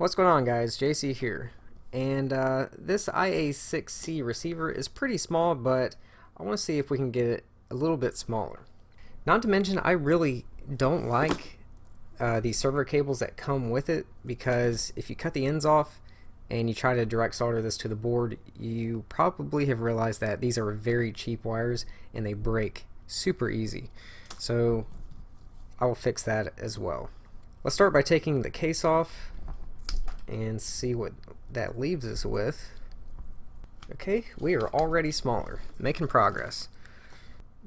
What's going on, guys? JC here, and this IA6C receiver is pretty small, but I want to see if we can get it a little bit smaller. Not to mention, I really don't like these server cables that come with it, because if you cut the ends off and you try to direct solder this to the board, you probably have realized that these are very cheap wires and they break super easy. So I will fix that as well. Let's start by taking the case off and see what that leaves us with. Okay, we are already smaller, making progress.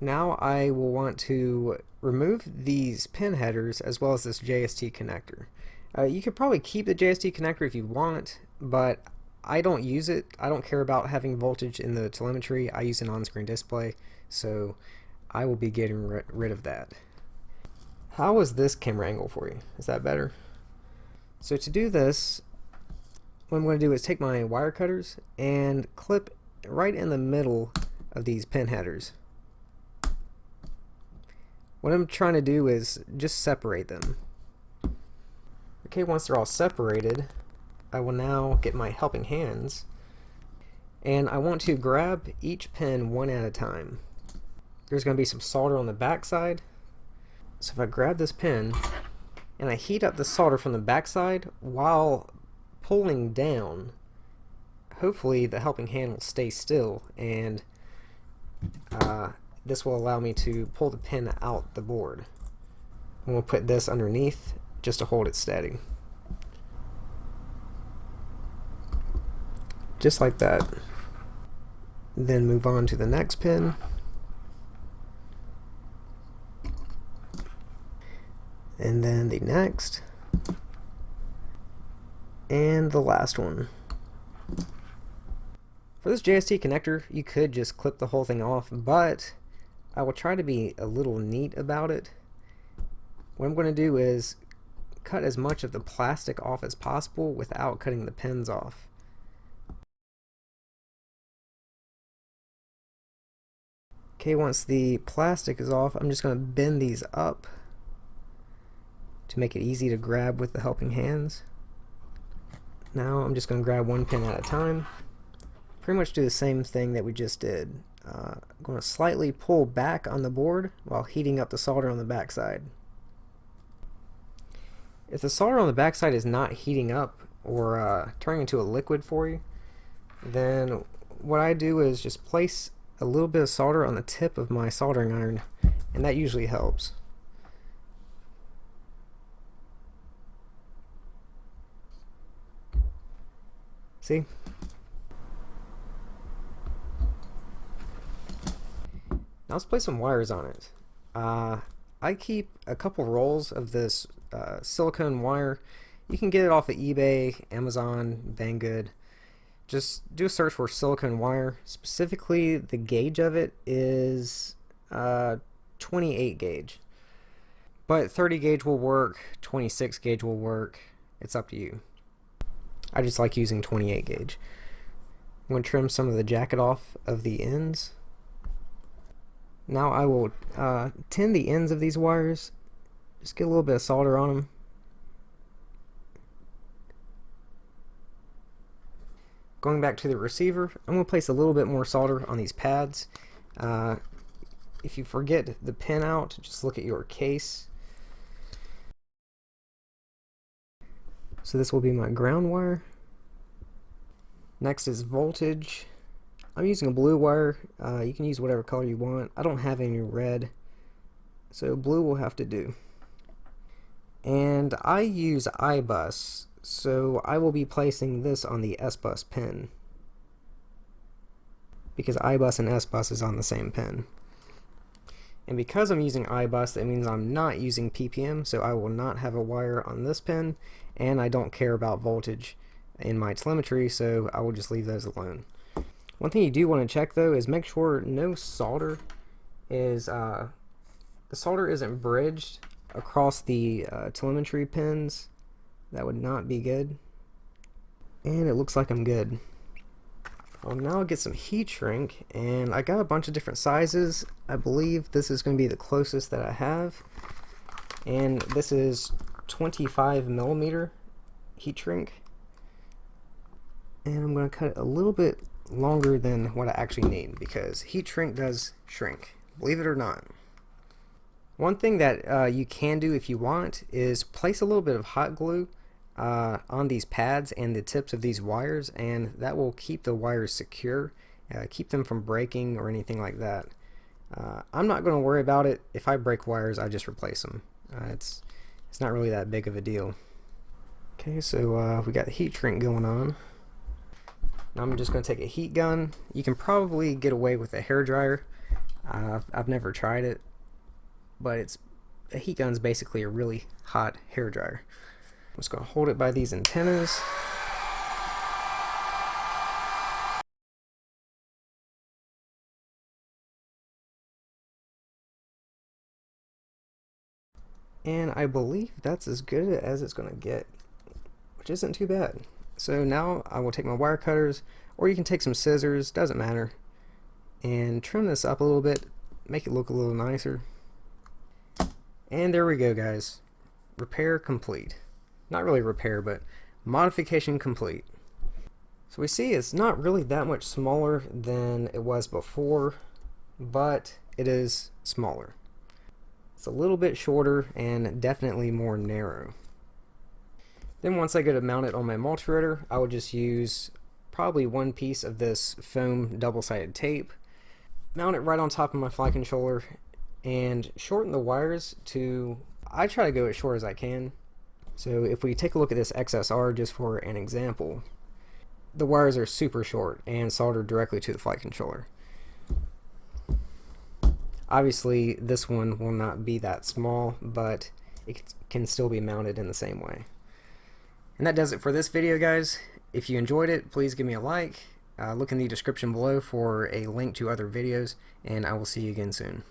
Now I will want to remove these pin headers as well as this JST connector. You could probably keep the JST connector if you want, but I don't use it. I don't care about having voltage in the telemetry. I use an on-screen display, so I will be getting rid of that. How is this camera angle for you? Is that better? So to do this, what I'm going to do is take my wire cutters and clip right in the middle of these pin headers. What I'm trying to do is just separate them. Okay, once they're all separated, I will now get my helping hands, and I want to grab each pin one at a time. There's going to be some solder on the back side, so if I grab this pin and I heat up the solder from the backside while pulling down, hopefully the helping hand will stay still, and this will allow me to pull the pin out the board. And we'll put this underneath just to hold it steady. Just like that. Then move on to the next pin. And then the next. And the last one. For this JST connector, you could just clip the whole thing off, but I will try to be a little neat about it. What I'm going to do is cut as much of the plastic off as possible without cutting the pins off. Okay, once the plastic is off, I'm just going to bend these up to make it easy to grab with the helping hands. Now I'm just going to grab one pin at a time. Pretty much do the same thing that we just did. I'm going to slightly pull back on the board while heating up the solder on the backside. If the solder on the backside is not heating up or turning into a liquid for you, then what I do is just place a little bit of solder on the tip of my soldering iron, and that usually helps. See? Now let's place some wires on it. I keep a couple rolls of this silicone wire. You can get it off of eBay, Amazon, Banggood. Just do a search for silicone wire. Specifically, the gauge of it is 28 gauge. But 30 gauge will work, 26 gauge will work. It's up to you. I just like using 28 gauge. I'm going to trim some of the jacket off of the ends. Now I will tin the ends of these wires. Just get a little bit of solder on them. Going back to the receiver, I'm going to place a little bit more solder on these pads. If you forget the pin out, just look at your case. So this will be my ground wire. Next is voltage. I'm using a blue wire. You can use whatever color you want. I don't have any red, so blue will have to do. And I use I-bus, so I will be placing this on the S-bus pin, because I-bus and S-bus is on the same pin. And because I'm using I-bus, that means I'm not using ppm, so I will not have a wire on this pin, and I don't care about voltage in my telemetry, so I will just leave those alone. One thing you do want to check though is make sure no solder is the solder isn't bridged across the telemetry pins. That would not be good. And it looks like I'm good. Now I'll get some heat shrink, and I got a bunch of different sizes. I believe this is going to be the closest that I have, and this is 25mm heat shrink. And I'm going to cut it a little bit longer than what I actually need because heat shrink does shrink, believe it or not. One thing that you can do if you want is place a little bit of hot glue on these pads and the tips of these wires, and that will keep the wires secure, keep them from breaking or anything like that. I'm not going to worry about it. If I break wires, I just replace them. It's not really that big of a deal. Okay, so we got the heat shrink going on. Now I'm just going to take a heat gun. You can probably get away with a hairdryer. I've never tried it, but a heat gun's basically a really hot hairdryer. I'm just going to hold it by these antennas. And I believe that's as good as it's going to get, which isn't too bad. So now I will take my wire cutters, or you can take some scissors, doesn't matter, and trim this up a little bit, make it look a little nicer. And there we go, guys. Repair complete. Not really repair, but modification complete. So we see it's not really that much smaller than it was before, but it is smaller. It's a little bit shorter and definitely more narrow. Then once I go to mount it on my multi-rotor, I would just use probably one piece of this foam double-sided tape, mount it right on top of my flight controller, and shorten the wires to, I try to go as short as I can. So if we take a look at this XSR just for an example, the wires are super short and soldered directly to the flight controller. Obviously this one will not be that small, but it can still be mounted in the same way. And that does it for this video, guys. If you enjoyed it, please give me a like. Look in the description below for a link to other videos, and I will see you again soon.